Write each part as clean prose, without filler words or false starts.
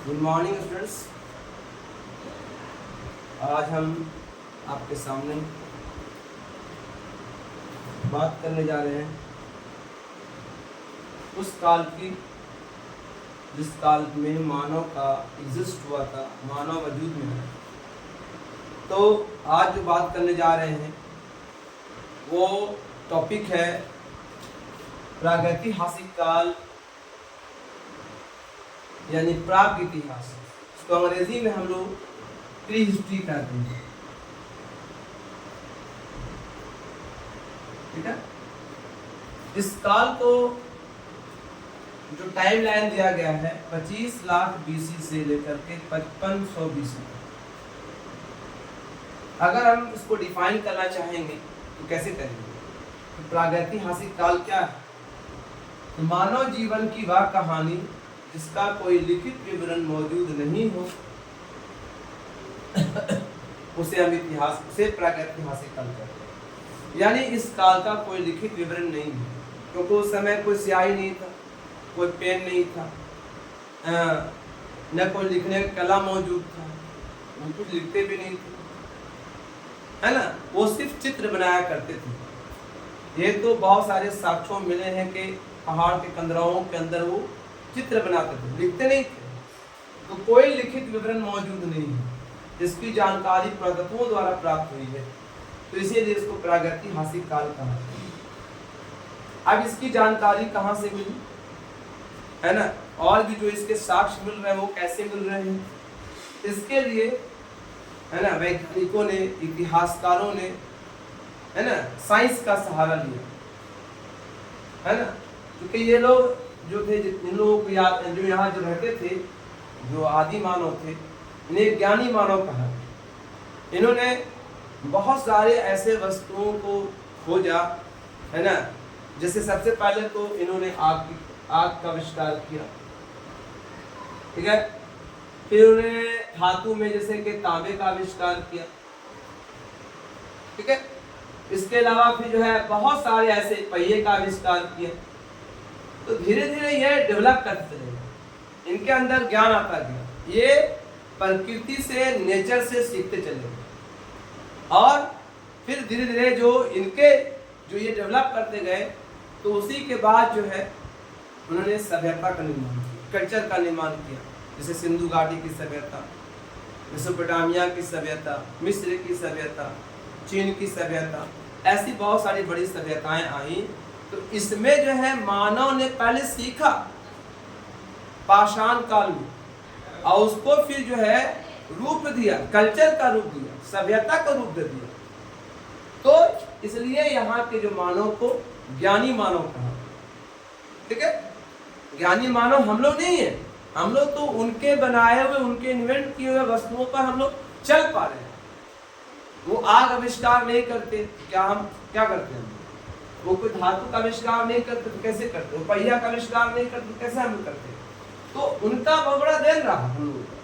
Good morning students. आज हम आपके सामने बात करने जा रहे हैं उस काल की जिस काल में मानव का एग्जिस्ट हुआ था, मानव वजूद में है। तो आज जो बात करने जा रहे हैं वो टॉपिक है प्रागैतिहासिक काल यानी प्राग इतिहास। इसको अंग्रेजी में हम लोग प्री हिस्ट्री कहते हैं। ठीक है। इस काल को जो टाइम लाइन दिया गया है 25 लाख बीसी से लेकर के 5500 बीसी तक। अगर हम इसको डिफाइन करना चाहेंगे तो कैसे करेंगे? तो प्रागैतिहासिक काल क्या है? तो मानव जीवन की वह कहानी जिसका कोई लिखित विवरण मौजूद नहीं हो उसे हम उसे प्रागैतिहासिक काल कहते हैं। यानी इस काल का कोई लिखित विवरण नहीं है, क्योंकि उस समय कोई स्याही नहीं था, कोई पेन नहीं था, न कोई लिखने का कला मौजूद था, वो कुछ लिखते भी नहीं थे, है ना। वो सिर्फ चित्र बनाया करते थे। ये तो बहुत सारे साक्ष्यों मिले हैं कि पहाड़ के कंदराओं के अंदर वो चित्र बनाते थे, लिखते नहीं थे। तो कोई लिखित विवरण मौजूद नहीं है जिसकी जानकारी पुरातत्वों द्वारा प्राप्त हुई है, तो इसीलिए इसको प्रागैतिहासिक काल कहा है। अब इसकी जानकारी कहाँ से मिली, है ना, और भी जो इसके साक्ष्य मिल रहे हैं वो कैसे मिल रहे हैं, इसके लिए है ना वैज्ञानिकों ने, इतिहासकारों ने, है ना, साइंस का सहारा लिया, है ना। क्योंकि ये लोग जो थे, इन लोगों को याद, जो यहाँ जो रहते थे, जो आदि मानव थे, इन्हें ज्ञानी मानव कहा। इन्होंने बहुत सारे ऐसे वस्तुओं को खोजा, है ना। जैसे सबसे पहले तो इन्होंने आग का आविष्कार किया, ठीक है। फिर उन्होंने धातु में जैसे कि तांबे का आविष्कार किया, ठीक है। इसके अलावा फिर जो है बहुत सारे ऐसे पहिए का आविष्कार किया। तो धीरे धीरे ये डेवलप करते रहे, इनके अंदर ज्ञान आता गया, ये प्रकृति से, नेचर से सीखते चले गए। और फिर धीरे धीरे जो ये डेवलप करते गए, तो उसी के बाद जो है उन्होंने सभ्यता का निर्माण किया, कल्चर का निर्माण किया। जैसे सिंधु घाटी की सभ्यता, मेसोपोटामिया की सभ्यता, मिस्र की सभ्यता, चीन की सभ्यता, ऐसी बहुत सारी बड़ी सभ्यताएं आई। तो इसमें जो है मानव ने पहले सीखा पाषाण काल में, और उसको फिर जो है रूप दिया, कल्चर का रूप दिया, सभ्यता का रूप दे दिया। तो इसलिए यहाँ के जो मानव को ज्ञानी मानव कहा, ठीक है। ज्ञानी मानव हम लोग नहीं है, हम लोग तो उनके बनाए हुए, उनके इन्वेंट किए हुए वस्तुओं पर हम लोग चल पा रहे हैं। वो आग आविष्कार नहीं करते, क्या हम क्या करते हैं? वो कोई धातु का आविष्कार नहीं करते तो कैसे करते? वो पहिया का आविष्कार नहीं करते कैसे हम करते? तो उनका बहुत बड़ा देन रहा हम लोगों का।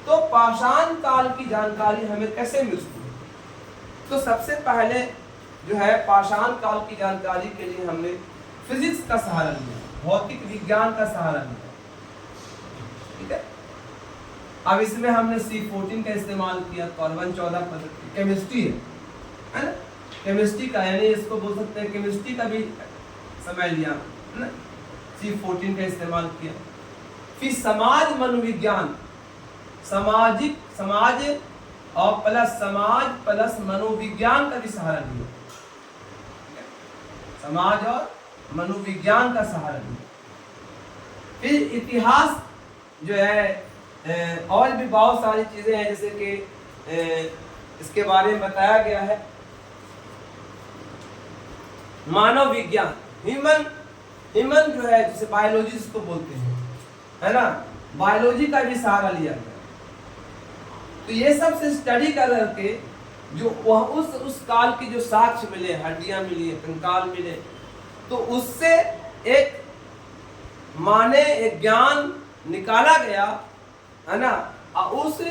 तो पाषाण काल की जानकारी हमें कैसे मिलती है? तो सबसे पहले जो है पाषाण काल की जानकारी के लिए हमने फिजिक्स का सहारा लिया, भौतिक विज्ञान का सहारा लिया, ठीक है। अब इसमें हमने C14 का इस्तेमाल किया, कार्बन 14 पद्धति, केमिस्ट्री है ना, केमिस्ट्री का, यानी इसको बोल सकते हैं केमिस्ट्री का भी समय लिया, है ना। C14 का इस्तेमाल किया। फिर समाज मनोविज्ञान, समाज और प्लस मनोविज्ञान का भी सहारा लिया, समाज और मनोविज्ञान का सहारा लिया। फिर इतिहास जो है, और भी बहुत सारी चीजें हैं, जैसे कि इसके बारे में बताया गया है। मानव विज्ञान, ह्यूमन जो है, जिसे बायोलॉजी जिसको बोलते हैं, है ना, बायोलॉजी का भी सहारा लिया गया। तो ये सब से स्टडी करके जो वह उस काल की जो साक्ष्य मिले, हड्डियां मिली, कंकाल मिले, तो उससे एक ज्ञान निकाला गया, है ना। और उस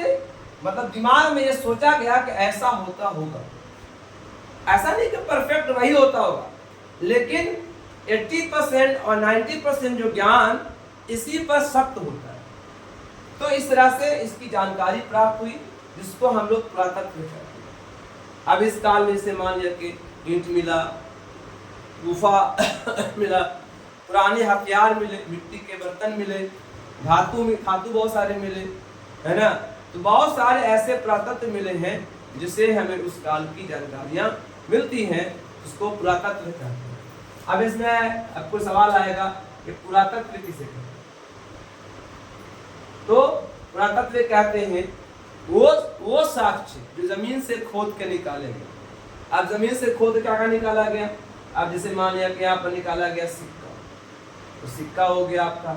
मतलब दिमाग में ये सोचा गया कि ऐसा होता होगा। ऐसा नहीं कि परफेक्ट वही होता होगा, लेकिन 80% और 90% जो ज्ञान इसी पर सख्त होता है। तो इस तरह से इसकी जानकारी प्राप्त हुई, जिसको हम लोग पुरातत्व कहते हैं। अब इस काल में से मान लिया कि ईंट मिला, गुफा मिला, पुराने हथियार मिले, मिट्टी के बर्तन मिले, धातु बहुत सारे मिले, है ना। तो बहुत सारे ऐसे पुरातत्व मिले हैं जिससे हमें उस काल की जानकारियां मिलती हैं, उसको पुरातत्व कहते हैं। अब इसमें आपको सवाल आएगा कि पुरातत्व किसे कहते हैं? तो पुरातत्व कहते हैं वो साक्ष्य जो जमीन से खोद के निकाले गए। अब जमीन से खोद के क्या निकाला गया? अब जैसे मान लिया कि यहाँ पर निकाला गया सिक्का, तो सिक्का हो गया आपका,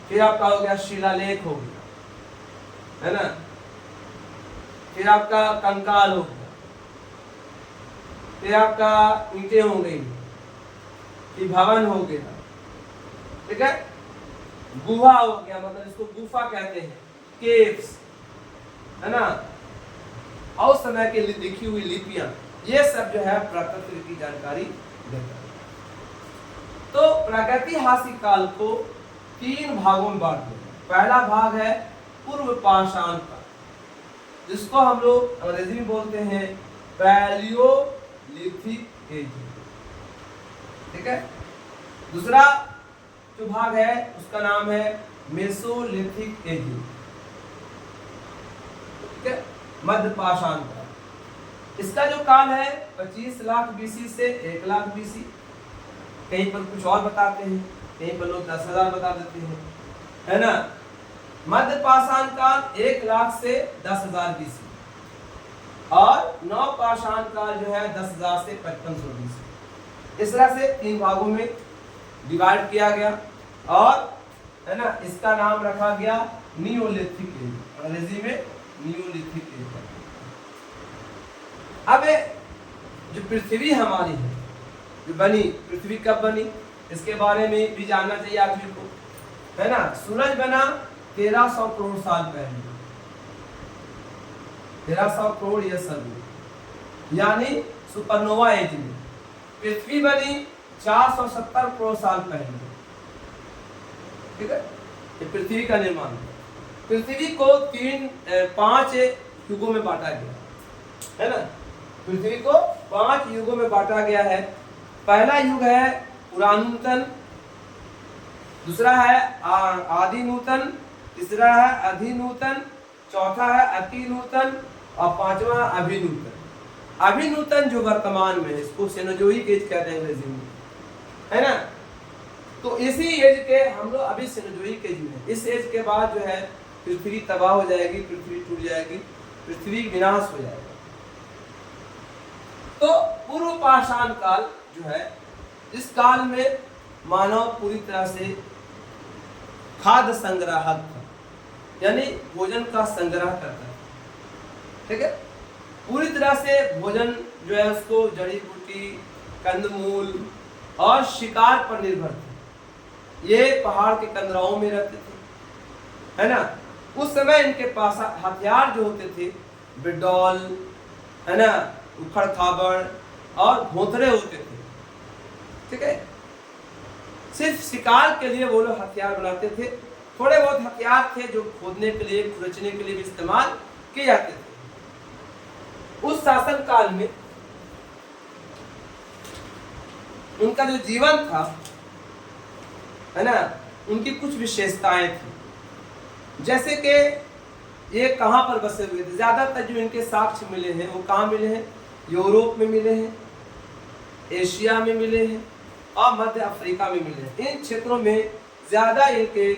फिर आपका हो गया शिलालेख हो गया, है ना, फिर आपका कंकाल हो गया, फिर आपका ईंटें हो गई, फिर भवन हो गया, ठीक है, गुहा हो गया, मतलब इसको गुफा कहते हैं, केव्स, है ना, और समय के लिए लिखी हुई लिपियां, ये सब जो है पुरातत्व की जानकारी देता है। तो प्रागैतिहासिक काल को 3 भागों में बांट दिया। पहला भाग है पूर्व पाषाण काल, जिसको हम लोग अंग्रेजी में बोलते हैं पैलियोलिथिक एज, ठीक है। दूसरा जो भाग है उसका नाम है मेसोलिथिक एज, ठीक है, मध्य पाषाण काल। इसका जो काल है 25 लाख बीसी से 1 लाख बीसी, कहीं पर कुछ और बताते हैं, कहीं पर लोग 10,000 बता देते हैं, है ना। मध्य पाषाण काल 1 लाख से 10,000 बीसी, और नव पाषाण काल जो है 10,000 से 5500 बीसी। इस तरह से 3 भागों में डिवाइड किया गया, और है ना, इसका नाम रखा गया नियोलिथिक एज, अंग्रेजी में नियोलिथिक एज। अब जो पृथ्वी हमारी है, जो बनी, पृथ्वी कब बनी इसके बारे में भी जानना चाहिए आदमी को, है ना। सूरज बना 1300 करोड़ साल पहले, 1300 करोड़ ईयर अगो, यानी सुपरनोवा एज में। पृथ्वी बनी 470 करोड़ साल पहले, ठीक है। ये पृथ्वी का निर्माण। पृथ्वी को 5 युगों में बांटा गया, है ना। पृथ्वी को 5 युगों में बांटा गया है। पहला युग है पुरानूतन, दूसरा है आदिनूतन, तीसरा है अधिनूतन, चौथा है अतिनूतन, और 5वां अभिनूतन। अभिनूतन जो वर्तमान में है, इसको सेनोजोइक एज कहते हैं अंग्रेजी में, है ना। तो इसी एज के हम लोग अभी सेनोजोइक एज में। इस एज के बाद जो है पृथ्वी तबाह हो जाएगी, पृथ्वी टूट जाएगी, पृथ्वी विनाश हो जाएगा। तो पूर्व पाषाण काल जो है, इस काल में मानव पूरी तरह से खाद्य संग्राहक था, यानी भोजन का संग्रह करता है, ठीक है। पूरी तरह से भोजन जो है उसको जड़ी बूटी, कंदमूल और शिकार पर निर्भर थे। ये पहाड़ के कंदराओं में रहते थे, है ना। उस समय इनके पास हथियार जो होते थे बिडौल, है ना, उखड़ खाबड़ और भोंतरे होते थे, ठीक है। सिर्फ शिकार के लिए वो लोग हथियार बनाते थे। थोड़े बहुत हथियार थे जो खोदने के लिए, खुरचने के लिए भी इस्तेमाल किए जाते थे। उस शासन काल में उनका जो जीवन था, है ना, उनकी कुछ विशेषताएं थी। जैसे कि ये कहाँ पर बसे हुए थे? ज्यादातर जो इनके साक्ष्य मिले हैं वो कहाँ मिले हैं? यूरोप में मिले हैं, एशिया में मिले हैं और मध्य अफ्रीका में मिले हैं। इन क्षेत्रों में ज्यादा इनके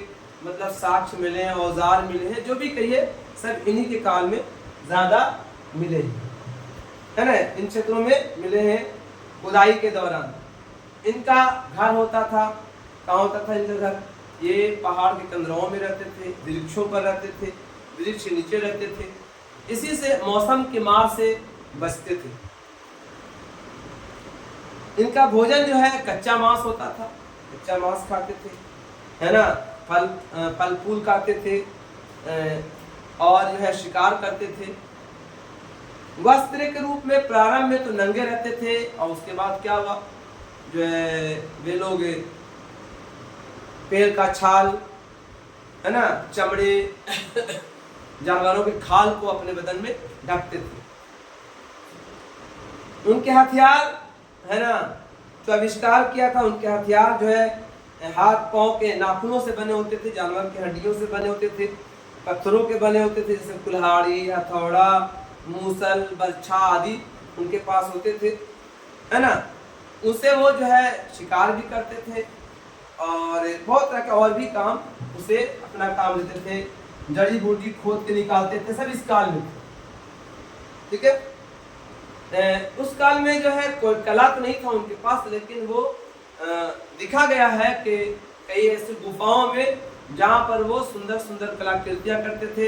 मतलब साक्ष्य मिले हैं, औजार मिले हैं, जो भी कहिए सब इन्हीं के काल में ज्यादा मिले हैं, है ना। इन क्षेत्रों में मिले हैं। खुदाई के दौरान इनका घर होता था, कहाँ होता था इनका घर? ये पहाड़ के कंदराओं में रहते थे, वृक्षों पर रहते थे, वृक्ष के नीचे रहते थे। इसी से मौसम की मार से बचते थे। इनका भोजन जो है कच्चा मांस होता था, कच्चा मांस खाते थे, है ना। फल फूल खाते थे और जो है शिकार करते थे। वस्त्र के रूप में प्रारंभ में तो नंगे रहते थे, और उसके बाद क्या हुआ, जो है वे लोग पेड़ का छाल, है ना, चमड़े जानवरों के खाल को अपने बदन में ढकते थे। उनके हथियार, है ना, जो आविष्कार किया था, उनके हथियार जो है हाथ पांव के नाखूनों से बने होते थे, जानवर की हड्डियों से बने होते थे, पत्थरों के बने होते थे, जैसे कुल्हाड़ी, हथौड़ा, मूसल, बर्छा आदि उनके पास होते थे, है ना। उससे वो जो है शिकार भी करते थे और बहुत तरह के और भी काम उसे अपना काम लेते थे। जड़ी बूटी खोद के निकालते थे, सब इस काल में थे, ठीक है। उस काल में जो है कोई कला तो नहीं था उनके पास, लेकिन वो दिखा गया है कि कई ऐसी गुफाओं में जहाँ पर वो सुंदर सुंदर कलाकृतियाँ करते थे,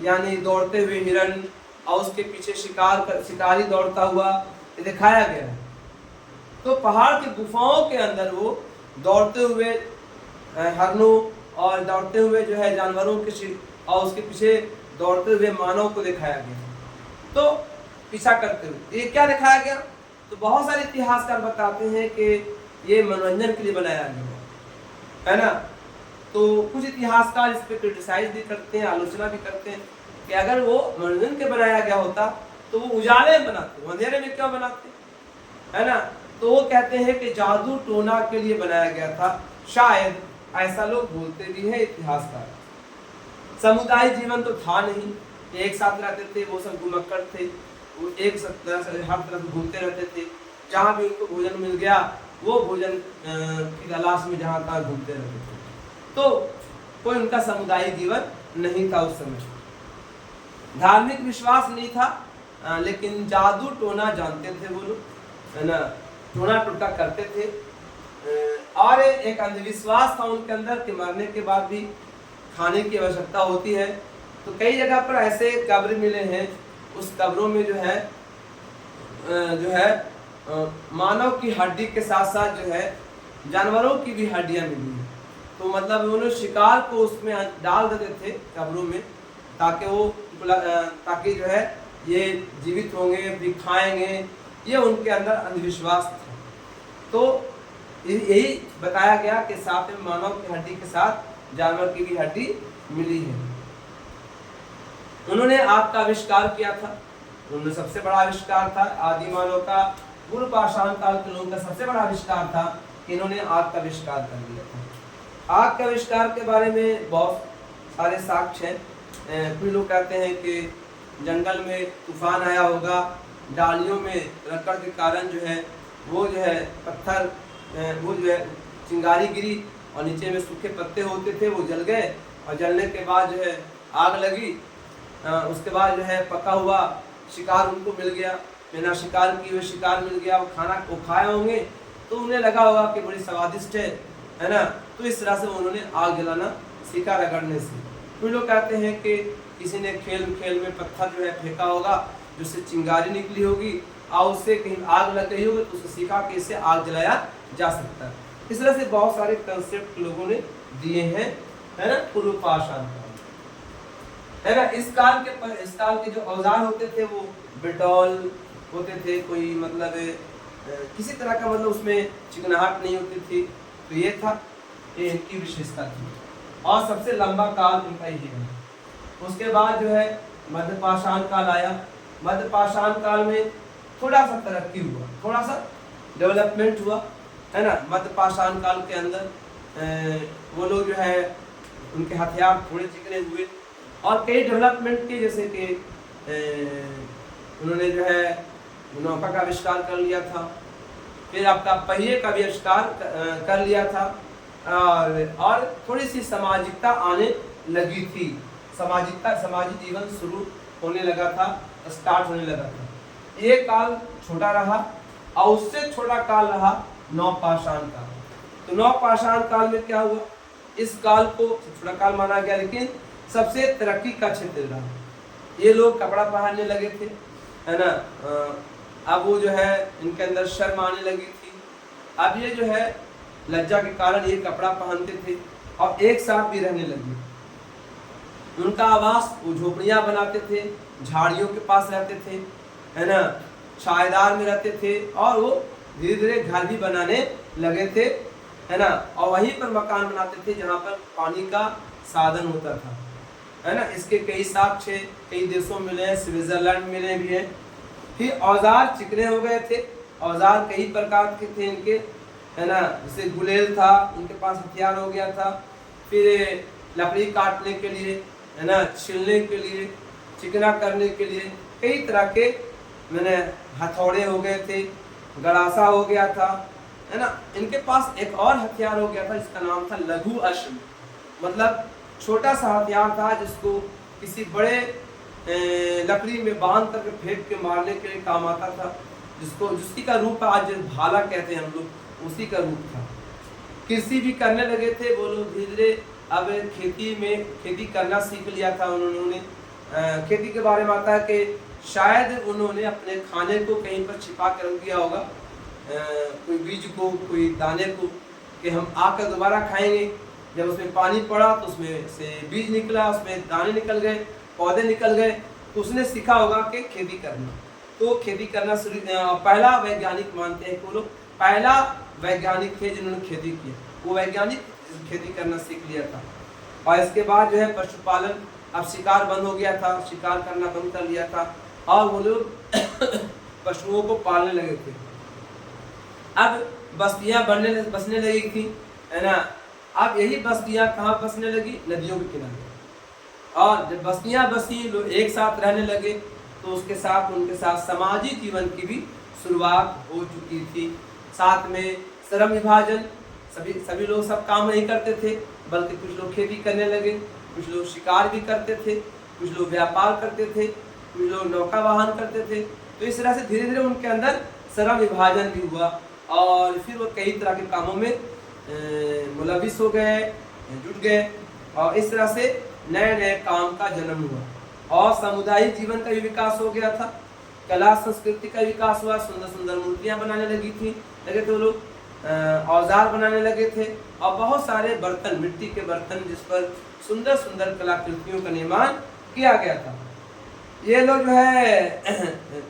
यानी दौड़ते हुए हिरण और उसके पीछे शिकारी दौड़ता हुआ, ये दिखाया गया है। तो पहाड़ की गुफाओं के अंदर वो दौड़ते हुए हरणों और दौड़ते हुए जो है जानवरों के और उसके पीछे दौड़ते हुए मानव को दिखाया गया, तो पीछा करते हुए। ये क्या दिखाया गया? तो बहुत सारे इतिहासकार बताते हैं कि ये मनोरंजन के लिए बनाया गया, है ना। तो कुछ इतिहासकार इस पे क्रिटिसाइज भी करते हैं, आलोचना भी करते हैं कि अगर वो मनोरंजन के बनाया गया होता तो वो उजाले में बनाते, अंधेरे में क्यों बनाते, है ना। तो वो कहते हैं कि जादू टोना के लिए बनाया गया था, शायद ऐसा लोग बोलते भी हैं इतिहासकार। समुदाय जीवन तो था नहीं, एक साथ रहते थे, वो सब घुमक्कड़ थे, वो एक हर तरफ घूमते रहते थे, जहाँ भी उनको भोजन मिल गया वो भोजन की तलाश में जहाँ तहाँ घूमते रहते थे। तो कोई उनका समुदायिक जीवन नहीं था उस समय, धार्मिक विश्वास नहीं था, लेकिन जादू टोना जानते थे वो लोग, है ना, टोना टोटका करते थे। और एक अंधविश्वास था उनके अंदर कि मरने के बाद भी खाने की आवश्यकता होती है। तो कई जगह पर ऐसे कब्र मिले हैं, उस कब्रों में जो है मानव की हड्डी के साथ साथ जो है जानवरों की भी हड्डियां मिली हैं। तो मतलब उन्होंने शिकार को उसमें डाल देते थे कब्रों में, ताकि जो है ये जीवित होंगे भी खाएंगे, ये उनके अंदर अंधविश्वास था। तो यही बताया गया कि साथ में मानव की हड्डी के साथ जानवर की भी हड्डी मिली है। उन्होंने आग का आविष्कार किया था, उन्होंने सबसे बड़ा आविष्कार था आदि मानव का, पूर्व पाषाण काल के लोगों का सबसे बड़ा आविष्कार था कि इन्होंने आग का आविष्कार कर लिया था। आग के आविष्कार के बारे में बहुत सारे साक्ष्य हैं। कुछ लोग कहते हैं कि जंगल में तूफान आया होगा, डालियों में रकड़ के कारण जो है वो जो है पत्थर वो जो है चिंगारी गिरी और नीचे में सूखे पत्ते होते थे, वो जल गए और जलने के बाद जो है आग लगी। उसके बाद जो है पका हुआ शिकार उनको मिल गया, बिना शिकार किए हुए शिकार मिल गया, वो खाना को खाए होंगे तो उन्हें लगा होगा कि बड़ी स्वादिष्ट है ना। तो इस तरह से उन्होंने आग जलाना सीखा रगड़ने से। कुछ लोग कहते हैं कि किसी ने खेल में पत्थर जो है फेंका होगा जिससे चिंगारी निकली होगी और उससे कहीं आग लग गई होगी, तो उसे सीखा कि इससे आग जलाया जा सकता है। इस तरह से बहुत सारे कंसेप्ट लोगों ने दिए हैं, है ना, पूर्व पाषाण काल, है ना। इस काल के जो औजार होते थे वो बिटौल होते थे, कोई मतलब किसी तरह का मतलब उसमें चिकनाहट नहीं होती थी। तो ये था, ये इनकी विशेषता थी और सबसे लंबा काल इनका ही है। उसके बाद जो है मध्य पाषाण काल आया। मध्य पाषाण काल में थोड़ा सा तरक्की हुआ, थोड़ा सा डेवलपमेंट हुआ, है ना। मध्य पाषाण काल के अंदर वो लोग जो है उनके हथियार थोड़े चिकने हुए और कई डेवलपमेंट के, जैसे कि उन्होंने जो है नौका का आविष्कार कर लिया था, फिर आपका पहिए का भी आविष्कार कर लिया था और थोड़ी सी सामाजिकता आने लगी थी, समाजी जीवन शुरू होने लगा था, स्टार्ट होने लगा था। ये काल छोटा रहा और उससे छोटा काल रहा नवपाषाण काल। तो नवपाषाण काल में क्या हुआ, इस काल को छोटा काल माना गया, लेकिन सबसे तरक्की का क्षेत्र रहा। ये लोग कपड़ा पहनने लगे थे, है ना। अब वो जो है इनके अंदर शर्म आने लगी थी। अब ये जो है लज्जा के कारण ये कपड़ा पहनते थे और एक साथ भी रहने लगे। उनका आवास वो झोपड़ियाँ बनाते थे, झाड़ियों के पास रहते थे, है ना, छायेदार में रहते थे और वो धीरे धीरे घर भी बनाने लगे थे, है ना, और वहीं पर मकान बनाते थे जहाँ पर पानी का साधन होता था, है ना। इसके कई साक्ष्य कई देशों में मिले हैं, स्विट्जरलैंड मिले भी हैं। फिर औजार चिकने हो गए थे, औजार कई प्रकार के थे इनके, है ना, जैसे गुलेल था, इनके पास हथियार हो गया था। फिर लकड़ी काटने के लिए, है ना, छिलने के लिए, चिकना करने के लिए कई तरह के मैंने हथौड़े हो गए थे, गड़ासा हो गया था, है ना। इनके पास एक और हथियार हो गया था जिसका नाम था लघु अश्व, मतलब छोटा सा हथियार था जिसको किसी बड़े लकड़ी में बांध करके फेंक के मारने के लिए काम आता था, जिसकी का रूप आज भाला कहते हैं हम लोग, उसी का रूप था। कृषि भी करने लगे थे वो लोग धीरे धीरे, अब खेती करना सीख लिया था उन्होंने। खेती के बारे में आता है कि शायद उन्होंने अपने खाने को कहीं पर छिपा कर रख दिया होगा, कोई बीज को, कोई दाने को, कि हम आकर दोबारा खाएंगे। जब उसमें पानी पड़ा तो उसमें से बीज निकला, उसमें दाने निकल गए, पौधे निकल गए, तो उसने सीखा होगा कि खेती करना। तो खेती करना शुरू, पहला वैज्ञानिक मानते हैं कि लोग पहला वैज्ञानिक थे जिन्होंने खेती की, वो वैज्ञानिक खेती करना सीख लिया था। और इसके बाद जो है पशुपालन, अब शिकार बंद हो गया था, शिकार करना बंद कर लिया था और वो लोग पशुओं को पालने लगे थे। अब बस्तियां बसने लगी थी, है ना। अब यही बस्तियां कहाँ बसने लगी? नदियों के किनारे। और जब बस्तियां बसी, लोग एक साथ रहने लगे, तो उसके साथ उनके साथ सामाजिक जीवन की भी शुरुआत हो चुकी थी। साथ में श्रम विभाजन, सभी लोग सब काम नहीं करते थे, बल्कि कुछ लोग खेती करने लगे, कुछ लोग शिकार भी करते थे, कुछ लोग व्यापार करते थे, कुछ लोग नौका वाहन करते थे। तो इस तरह से धीरे धीरे उनके अंदर श्रम विभाजन भी हुआ और फिर वो कई तरह के कामों में मुलविस हो गए, जुट गए, और इस तरह से नए नए काम का जन्म हुआ। और सामुदायिक जीवन का भी विकास हो गया था, कला संस्कृति का विकास हुआ, सुंदर सुंदर मूर्तियां बनाने लगे थे वो लोग, औजार बनाने लगे थे, और बहुत सारे बर्तन, मिट्टी के बर्तन जिस पर सुंदर सुंदर कलाकृतियों का निर्माण किया गया था। ये लोग जो है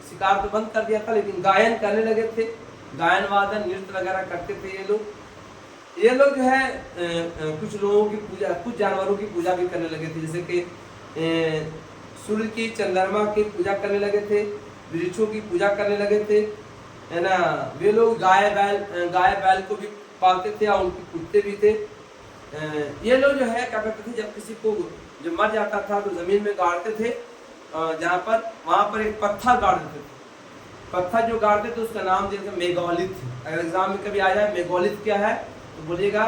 शिकार तो बंद कर दिया था, लेकिन गायन करने लगे थे, गायन वादन नृत्य वगैरह करते थे ये लोग जो है कुछ लोगों की पूजा, कुछ जानवरों की पूजा भी करने लगे थे, जैसे कि सूर्य की, चंद्रमा की पूजा करने लगे थे, वृक्षों की पूजा करने लगे थे, है ना। वे लोग गाय बैल को भी पालते थे और उनके कुत्ते भी थे। ये लोग जो है क्या करते थे, जब किसी को जब मर जाता था तो जमीन में गाड़ते थे, जहाँ पर वहाँ पर एक पत्थर गाड़ देते थे। पत्थर जो गाड़ते थे उसका नाम जैसे मेगालिथ। अगर एग्जाम में कभी आ जाए मेगालिथ क्या है तो बोलिएगा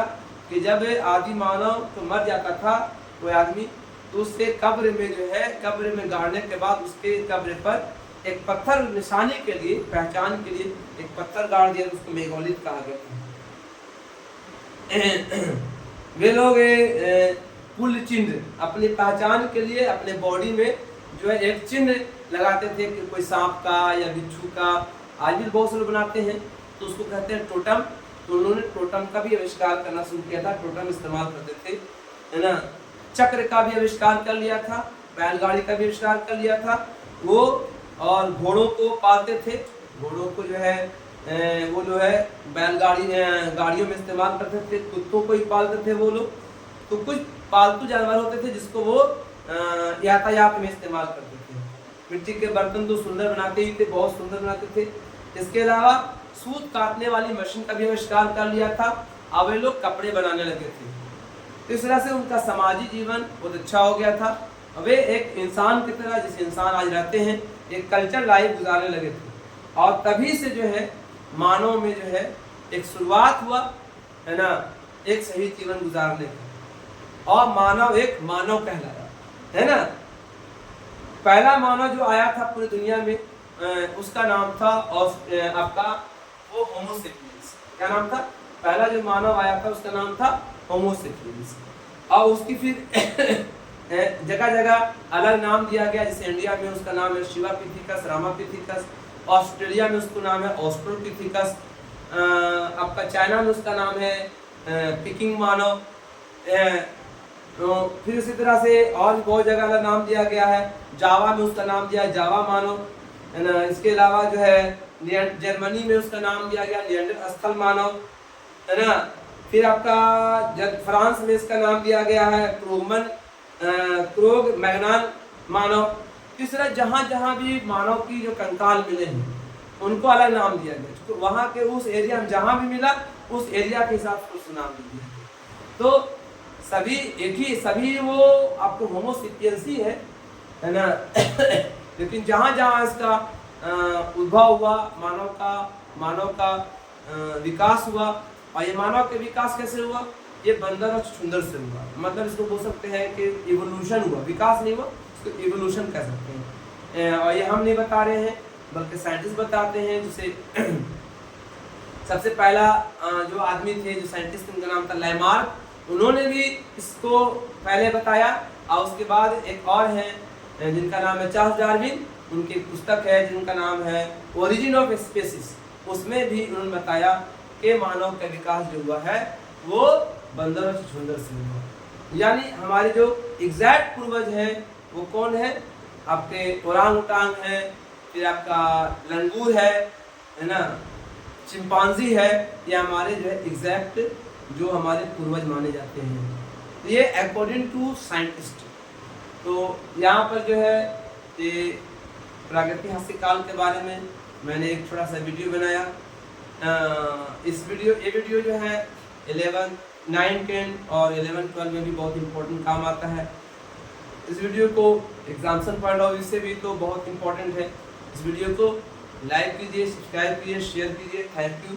कि जब आदि मानव तो मर जाता था कोई आदमी, तो उससे कब्र में जो है, कब्र में गाड़ने के बाद उसके कब्र पर एक पत्थर निशानी के लिए, पहचान के लिए एक पत्थर गाड़ दिया, तो उसको मेगालिथ कहा गया था। वे लोग कुल चिन्ह अपनी पहचान के लिए अपने बॉडी में जो है एक चिन्ह लगाते थे, कि कोई सांप का या बिच्छू का, आज भी बहुत से लोग बनाते हैं, तो उसको कहते हैं टोटम। तो उन्होंने टोटम का भी आविष्कार करना शुरू किया था, टोटम इस्तेमाल करते थे, है ना। चक्र का भी आविष्कार कर लिया था, बैलगाड़ी का भी आविष्कार कर लिया था वो, और घोड़ों को पालते थे, घोड़ों को जो है वो जो है गाड़ियों में इस्तेमाल करते थे, कुत्तों को ही पालते थे वो लोग। तो कुछ पालतू जानवर होते थे जिसको वो यातायात में इस्तेमाल करते थे। मिट्टी के बर्तन तो सुंदर बनाते ही थे, बहुत सुंदर बनाते थे। इसके अलावा सूत काटने वाली मशीन का भी आविष्कार कर लिया था, अब वे लोग कपड़े बनाने लगे थे। तो इस तरह से उनका समाजी जीवन बहुत अच्छा हो गया था। वे एक इंसान की तरह, जिस इंसान आज रहते हैं, एक कल्चर लाइफ गुजारने लगे थे। और तभी से जो है मानव में जो है एक शुरुआत हुआ, है ना, एक सही जीवन गुजारने का, और मानव एक मानव कहलाया, है ना। पहला मानव जो आया था पूरी दुनिया में, उसका नाम था आपका वो होमोसेपियंस। क्या नाम था? पहला जो मानव आया था उसका नाम था होमोसेपियंस। और उसकी फिर जगह जगह अलग नाम दिया गया, जैसे इंडिया में उसका नाम है शिवापिथिकस, रामापिथिकस, ऑस्ट्रेलिया में उसका नाम है ऑस्ट्रोपिथिकस, आपका चाइना में उसका नाम है पिकिंग मानव। तो फिर इसी तरह से और भी बहुत जगह अलग नाम दिया गया है। जावा में उसका नाम दिया जावा मानव, है ना। इसके अलावा जो है जर्मनी में उसका नाम दिया गया लिएंडर स्थल मानव, है ना। फिर आपका जब फ्रांस में इसका नाम दिया गया है क्रोग मैगनान मानव। तीसरा, जहाँ जहाँ भी मानव की जो कंकाल मिले हैं उनको अलग नाम दिया गया, तो वहाँ के उस एरिया में जहाँ भी मिला उस एरिया के हिसाब से उस नाम दिया। तो सभी एक ही, सभी वो आपको होमोसेपियंस ही है ना लेकिन जहाँ जहाँ इसका उद्भव हुआ, मानव का विकास हुआ, और ये मानव के विकास कैसे हुआ, ये बंदर और छुछुंदर से हुआ। मतलब इसको बोल सकते हैं कि इवोल्यूशन हुआ, विकास नहीं हुआ, इसको इवोल्यूशन कह सकते हैं। और ये हम नहीं बता रहे हैं बल्कि साइंटिस्ट बताते हैं। जिसे सबसे पहला जो आदमी थे, जो साइंटिस्ट, उनका नाम था लैमार्क, उन्होंने भी इसको पहले बताया। और उसके बाद एक और हैं जिनका नाम है चार्ल्स डार्विन, उनकी एक पुस्तक है जिनका नाम है ओरिजिन ऑफ स्पीसीज, उसमें भी उन्होंने बताया कि मानव का विकास जो हुआ है वो बंदर और छुछुंदर से हुआ। यानी हमारे जो एग्जैक्ट पूर्वज हैं वो कौन है, आपके ओरांग उटांग है, फिर आपका लंगूर है ना, चिंपांजी है, ये हमारे जो है एग्जैक्ट जो हमारे पूर्वज माने जाते हैं। ये अकॉर्डिंग टू साइंटिस्ट। तो यहाँ पर जो है ये प्रागैतिहासिक काल के बारे में मैंने एक छोटा सा वीडियो बनाया। ये वीडियो जो है 11, 9, 10 और 11, 12 में भी बहुत इंपॉर्टेंट काम आता है। इस वीडियो को एग्जाम्सन पॉइंट ऑफ व्यू से भी तो बहुत इंपॉर्टेंट है। इस वीडियो को लाइक कीजिए, सब्सक्राइब कीजिए, शेयर कीजिए। Thank you.